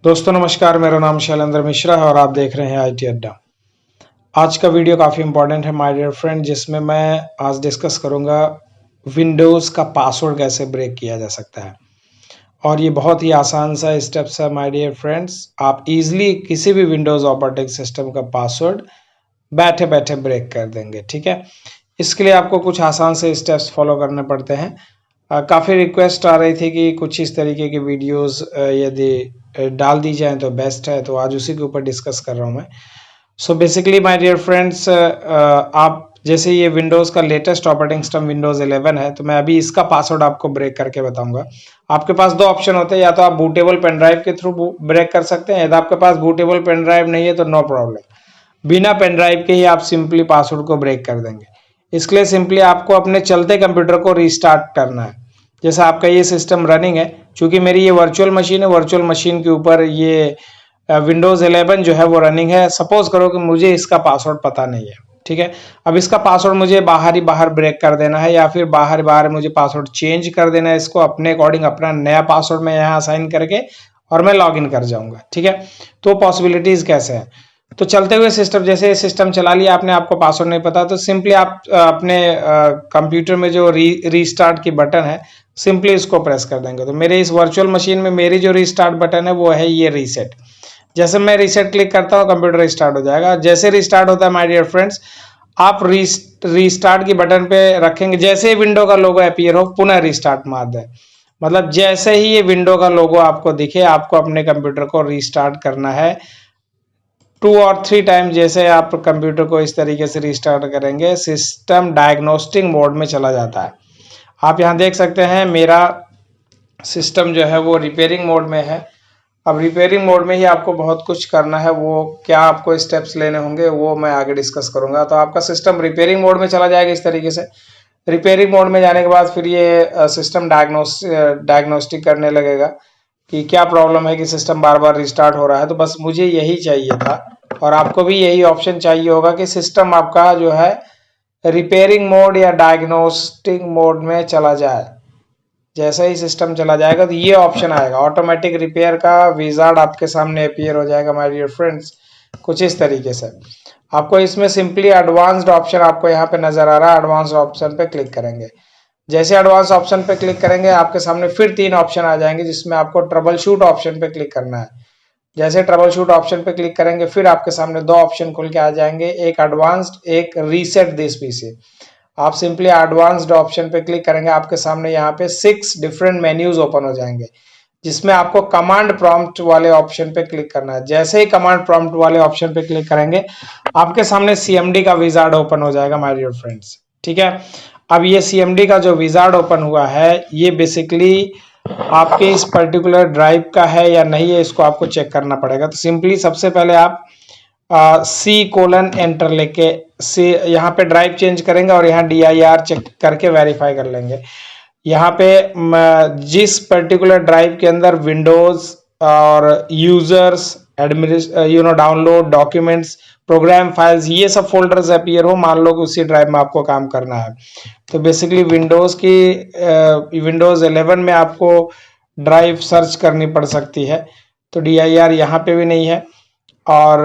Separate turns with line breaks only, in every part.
दोस्तों नमस्कार, मेरा नाम शैलेंद्र मिश्रा है और आप देख रहे हैं आईटी अड्डा। आज का वीडियो काफ़ी इंपॉर्टेंट है माय डियर फ्रेंड, जिसमें मैं आज डिस्कस करूंगा विंडोज़ का पासवर्ड कैसे ब्रेक किया जा सकता है। और ये बहुत ही आसान सा स्टेप्स है माय डियर फ्रेंड्स। आप इजीली किसी भी विंडोज़ ऑपरेटिंग सिस्टम का पासवर्ड बैठे बैठे ब्रेक कर देंगे। ठीक है, इसके लिए आपको कुछ आसान से स्टेप्स फॉलो करने पड़ते हैं। काफ़ी रिक्वेस्ट आ रही थी कि कुछ इस तरीके की वीडियोस यदि डाल दी जाए तो बेस्ट है, तो आज उसी के ऊपर डिस्कस कर रहा हूँ मैं। So basically my dear friends, आप जैसे ये विंडोज़ का लेटेस्ट ऑपरेटिंग सिस्टम विंडोज़ 11 है, तो मैं अभी इसका पासवर्ड आपको ब्रेक करके बताऊंगा। आपके पास दो ऑप्शन होते हैं, या तो आप बूटेबल पेन ड्राइव के थ्रू ब्रेक कर सकते हैं, यदि आपके पास बूटेबल पेन ड्राइव नहीं है तो नो प्रॉब्लम, बिना पेन ड्राइव के ही आप सिंपली पासवर्ड को ब्रेक कर देंगे। इसके लिए सिंपली आपको अपने चलते कंप्यूटर को रीस्टार्ट करना है। जैसे आपका ये सिस्टम रनिंग है, चूंकि मेरी ये वर्चुअल मशीन है, वर्चुअल मशीन के ऊपर ये विंडोज 11 जो है वो रनिंग है। सपोज करो कि मुझे इसका पासवर्ड पता नहीं है, ठीक है। अब इसका पासवर्ड मुझे बाहर ही बाहर ब्रेक कर देना है, या फिर बाहर बाहर मुझे पासवर्ड चेंज कर देना है, इसको अपने अकॉर्डिंग अपना नया पासवर्ड मैं यहाँ असाइन करके और मैं लॉग इन कर जाऊंगा। ठीक है, तो पॉसिबिलिटीज कैसे हैं। तो चलते हुए सिस्टम, जैसे सिस्टम चला लिया आपने, आपको पासवर्ड नहीं पता, तो सिंपली आप अपने कंप्यूटर में जो रीस्टार्ट की बटन है, सिंपली इसको प्रेस कर देंगे। तो मेरे इस वर्चुअल मशीन में मेरी जो रीस्टार्ट बटन है वो है ये रीसेट। जैसे मैं रीसेट क्लिक करता हूँ, कंप्यूटर रिस्टार्ट हो जाएगा। जैसे रिस्टार्ट होता है माय डियर फ्रेंड्स, आप रीस्टार्ट की बटन पे रखेंगे, जैसे ही विंडो का लोगो अपीयर हो पुनः रिस्टार्ट मार दें। मतलब जैसे ही ये विंडो का लोगो आपको दिखे, आपको अपने कंप्यूटर को रीस्टार्ट करना है 2 और 3 टाइम। जैसे आप कंप्यूटर को इस तरीके से रिस्टार्ट करेंगे, सिस्टम डायग्नोस्टिक मोड में चला जाता है। आप यहाँ देख सकते हैं मेरा सिस्टम जो है वो रिपेयरिंग मोड में है। अब रिपेयरिंग मोड में ही आपको बहुत कुछ करना है, वो क्या आपको स्टेप्स लेने होंगे वो मैं आगे डिस्कस करूंगा। तो आपका सिस्टम रिपेयरिंग मोड में चला जाएगा इस तरीके से। रिपेयरिंग मोड में जाने के बाद फिर ये सिस्टम डायग्नोस्टिक करने लगेगा कि क्या प्रॉब्लम है कि सिस्टम बार बार रिस्टार्ट हो रहा है। तो बस मुझे यही चाहिए था, और आपको भी यही ऑप्शन चाहिए होगा कि सिस्टम आपका जो है रिपेयरिंग मोड या डायग्नोस्टिक मोड में चला जाए। जैसे ही सिस्टम चला जाएगा तो ये ऑप्शन आएगा, ऑटोमेटिक रिपेयर का विजार्ड आपके सामने अपीयर हो जाएगा माय डियर फ्रेंड्स, कुछ इस तरीके से। आपको इसमें सिंपली एडवांस्ड ऑप्शन आपको यहाँ पे नजर आ रहा है, एडवांस्ड ऑप्शन पे क्लिक करेंगे। जैसे एडवांस ऑप्शन पे क्लिक करेंगे, आपके सामने फिर 3 ऑप्शन आ जाएंगे, जिसमें आपको ट्रबल शूट ऑप्शन पे क्लिक करना है। जैसे ट्रबल शूट ऑप्शन पे क्लिक करेंगे, फिर आपके सामने 2 ऑप्शन खुल के आ जाएंगे, एक एडवांस्ड, एक रीसेट दिस पीसी। आप सिंपली एडवांस्ड ऑप्शन पे क्लिक करेंगे, आपके सामने यहाँ पे 6 डिफरेंट मेन्यूज ओपन हो जाएंगे, जिसमें आपको कमांड प्रॉम्प्ट वाले ऑप्शन पे क्लिक करना है। जैसे ही कमांड प्रॉम्प्ट वाले ऑप्शन पे क्लिक करेंगे, आपके सामने सीएमडी का विजार्ड ओपन हो जाएगा माय डियर फ्रेंड्स। ठीक है, अब ये सीएमडी का जो विजार्ड ओपन हुआ है, ये बेसिकली आपके इस पर्टिकुलर ड्राइव का है या नहीं है, इसको आपको चेक करना पड़ेगा। तो सिंपली सबसे पहले आप C: एंटर लेके से यहाँ पे ड्राइव चेंज करेंगे, और यहाँ DIR चेक करके वेरीफाई कर लेंगे। यहाँ पे जिस पर्टिकुलर ड्राइव के अंदर विंडोज और users download documents program files ये सब फोल्डर्स अपीयर हो, मान लो कि उसी ड्राइव में आपको काम करना है। तो बेसिकली विंडोज 11 में आपको ड्राइव सर्च करनी पड़ सकती है, तो DIR यहाँ पे भी नहीं है। और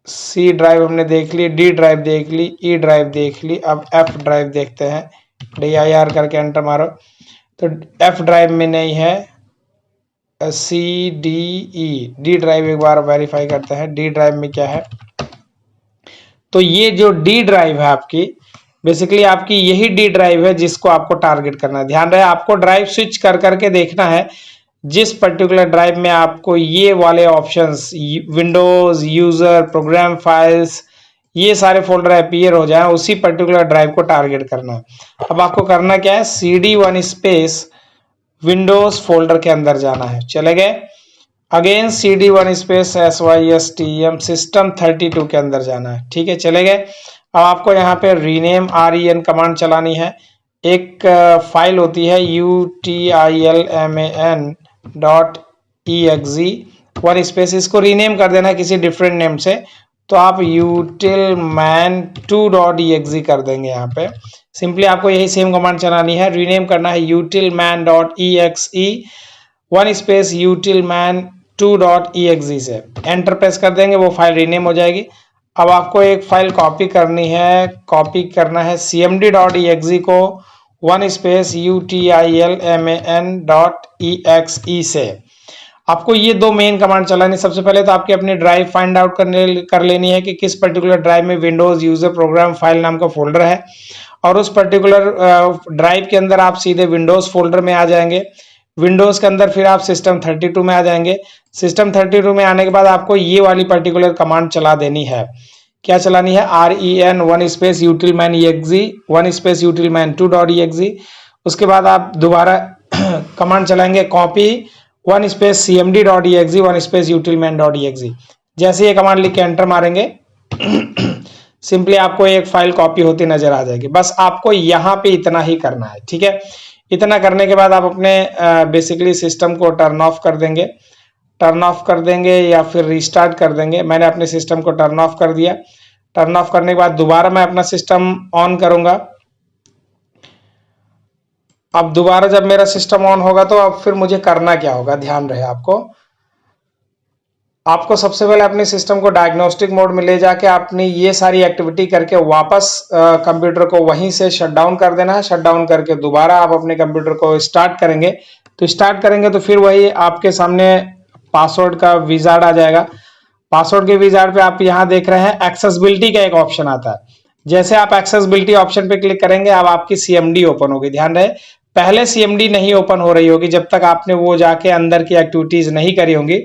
C ड्राइव हमने देख ली, D ड्राइव देख ली, E ड्राइव देख ली। अब F ड्राइव देखते हैं, DIR करके एंटर मारो, तो F ड्राइव में नहीं है। D ड्राइव एक बार वेरीफाई करते हैं, D ड्राइव में क्या है। तो ये जो D ड्राइव है आपकी, बेसिकली आपकी यही D ड्राइव है जिसको आपको टारगेट करना है। ध्यान रहे, आपको ड्राइव स्विच कर करके देखना है, जिस पर्टिकुलर ड्राइव में आपको ये वाले options Windows, user, program files, ये सारे फोल्डर अपीयर हो जाए, उसी पर्टिकुलर ड्राइव को टारगेट करना है। अब आपको करना क्या है, CD1 स्पेस विंडोज फोल्डर के अंदर जाना है। चले गए, again CD1 space SYSTEM system 32 के अंदर जाना है। ठीक है, चले गए। अब आपको यहाँ पे रीनेम REN कमांड चलानी है। एक फाइल होती है utilman.exe 1 स्पेस, इसको रीनेम कर देना है किसी डिफरेंट नेम से, तो आप utilman2.exe कर देंगे। यहाँ पे सिंपली आपको यही सेम कमांड चलानी है, रीनेम करना है utilman.exe वन स्पेस utilman2.exe से एंटर प्रेस कर देंगे, वो फाइल रीनेम हो जाएगी। अब आपको एक फाइल कॉपी करनी है, कॉपी करना है cmd.exe को वन स्पेस utilman.exe से। आपको ये दो मेन कमांड चलानी। सबसे पहले तो आपकी अपनी ड्राइव फाइंड आउट कर लेनी है कि किस पर्टिकुलर ड्राइव में विंडोज यूजर प्रोग्राम फाइल नाम का फोल्डर है, और उस पर्टिकुलर ड्राइव के अंदर आप सीधे विंडोज फोल्डर में आ जाएंगे। विंडोज के अंदर फिर आप सिस्टम 32 में आ जाएंगे। सिस्टम 32 में आने के बाद आपको ये वाली पर्टिकुलर कमांड चला देनी है। क्या चलानी है? REN one space utilman.exe one space utilman2.exe। उसके बाद आप दोबारा कमांड चलाएंगे copy one space cmd.exe one space utilman.exe। जैसे ये कमांड लिख के एंटर मारेंगे सिंपली आपको एक फाइल कॉपी होती नजर आ जाएगी। बस आपको यहाँ पे इतना ही करना है, ठीक है। इतना करने के बाद आप अपने बेसिकली सिस्टम को टर्न ऑफ कर देंगे या फिर रिस्टार्ट कर देंगे। मैंने अपने सिस्टम को टर्न ऑफ कर दिया। टर्न ऑफ करने के बाद दोबारा मैं अपना सिस्टम ऑन करूंगा। अब दोबारा जब मेरा सिस्टम ऑन होगा तो अब फिर मुझे करना क्या होगा, ध्यान रहे आपको सबसे पहले अपने सिस्टम को डायग्नोस्टिक मोड में ले जाके आपने ये सारी एक्टिविटी करके वापस कंप्यूटर को वहीं से शट डाउन कर देना है। शट डाउन करके दोबारा आप अपने कंप्यूटर को स्टार्ट करेंगे तो फिर वही आपके सामने पासवर्ड का विजार्ड आ जाएगा। पासवर्ड के विजार्ड पे आप यहाँ देख रहे हैं एक्सेसिबिलिटी का एक ऑप्शन आता है। जैसे आप एक्सेसिबिलिटी ऑप्शन पे क्लिक करेंगे अब आपकी CMD ओपन होगी। ध्यान रहे पहले CMD नहीं ओपन हो रही होगी, जब तक आपने वो जाके अंदर की एक्टिविटीज नहीं करी होंगी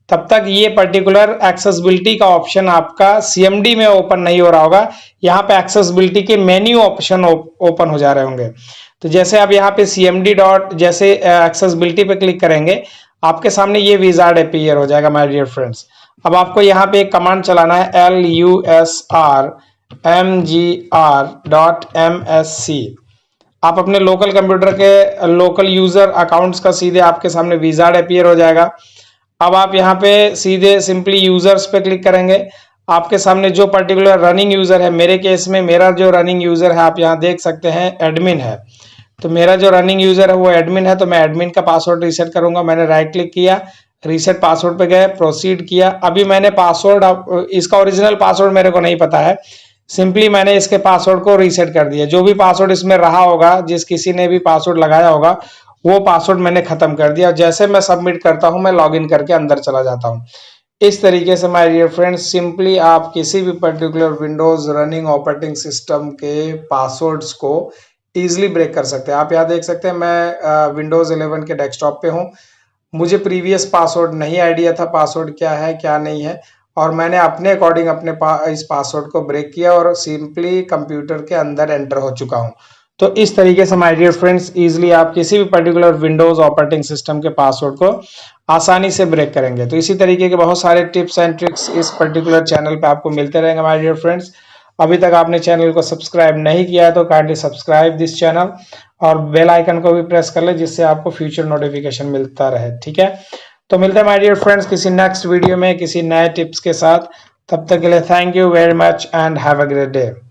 तब तक ये पर्टिकुलर एक्सेसिबिलिटी का ऑप्शन आपका CMD में ओपन नहीं हो रहा होगा। यहाँ पे एक्सेसिबिलिटी के मेन्यू ऑप्शन ओपन हो जा रहे होंगे। तो जैसे आप यहाँ पे CMD डॉट जैसे एक्सेसिबिलिटी पे क्लिक करेंगे आपके सामने ये विजार्ड अपीयर हो जाएगा माय डियर फ्रेंड्स। अब आपको यहाँ पे एक कमांड चलाना है lusrmgr.msc। आप अपने लोकल कंप्यूटर के लोकल यूजर अकाउंट्स का सीधे आपके सामने विजार्ड अपीयर हो जाएगा। अब आप यहाँ पे सीधे सिंपली यूजर्स पे क्लिक करेंगे। आपके सामने जो पर्टिकुलर रनिंग यूजर है, मेरे केस में मेरा जो रनिंग यूजर है आप यहाँ देख सकते हैं एडमिन है। तो मेरा जो रनिंग यूजर है वो एडमिन है, तो मैं एडमिन का पासवर्ड रीसेट करूंगा। मैंने राइट क्लिक किया, रीसेट पासवर्ड पे गए, प्रोसीड किया। अभी मैंने पासवर्ड, इसका ओरिजिनल पासवर्ड मेरे को नहीं पता है, सिंपली मैंने इसके पासवर्ड को रीसेट कर दिया। जो भी पासवर्ड इसमें रहा होगा, जिस किसी ने भी पासवर्ड लगाया होगा वो पासवर्ड मैंने खत्म कर दिया। जैसे मैं सबमिट करता हूं मैं लॉगिन करके अंदर चला जाता हूं। इस तरीके से माय डियर फ्रेंड्स सिंपली आप किसी भी particular Windows running operating system के पासवर्ड्स को इजीली ब्रेक कर सकते हैं। आप यहाँ देख सकते हैं मैं विंडोज 11 के डेस्कटॉप पे हूँ। मुझे प्रीवियस पासवर्ड नहीं आइडिया था पासवर्ड क्या है क्या नहीं है, और मैंने अपने अकॉर्डिंग इस पासवर्ड को ब्रेक किया और सिंपली कंप्यूटर के अंदर एंटर हो चुका हूँ। तो इस तरीके से माय डियर फ्रेंड्स इजीली आप किसी भी पर्टिकुलर विंडोज ऑपरेटिंग सिस्टम के पासवर्ड को आसानी से ब्रेक करेंगे। तो इसी तरीके के बहुत सारे टिप्स एंड ट्रिक्स इस पर्टिकुलर चैनल पे आपको मिलते रहेंगे माय डियर फ्रेंड्स। अभी तक आपने चैनल को सब्सक्राइब नहीं किया है तो काइंडली सब्सक्राइब दिस चैनल और बेल आइकन को भी प्रेस कर ले जिससे आपको फ्यूचर नोटिफिकेशन मिलता रहे, ठीक है। तो मिलते हैं माय डियर फ्रेंड्स किसी नेक्स्ट वीडियो में किसी नए टिप्स के साथ। तब तक के लिए thank you very much and have a great day.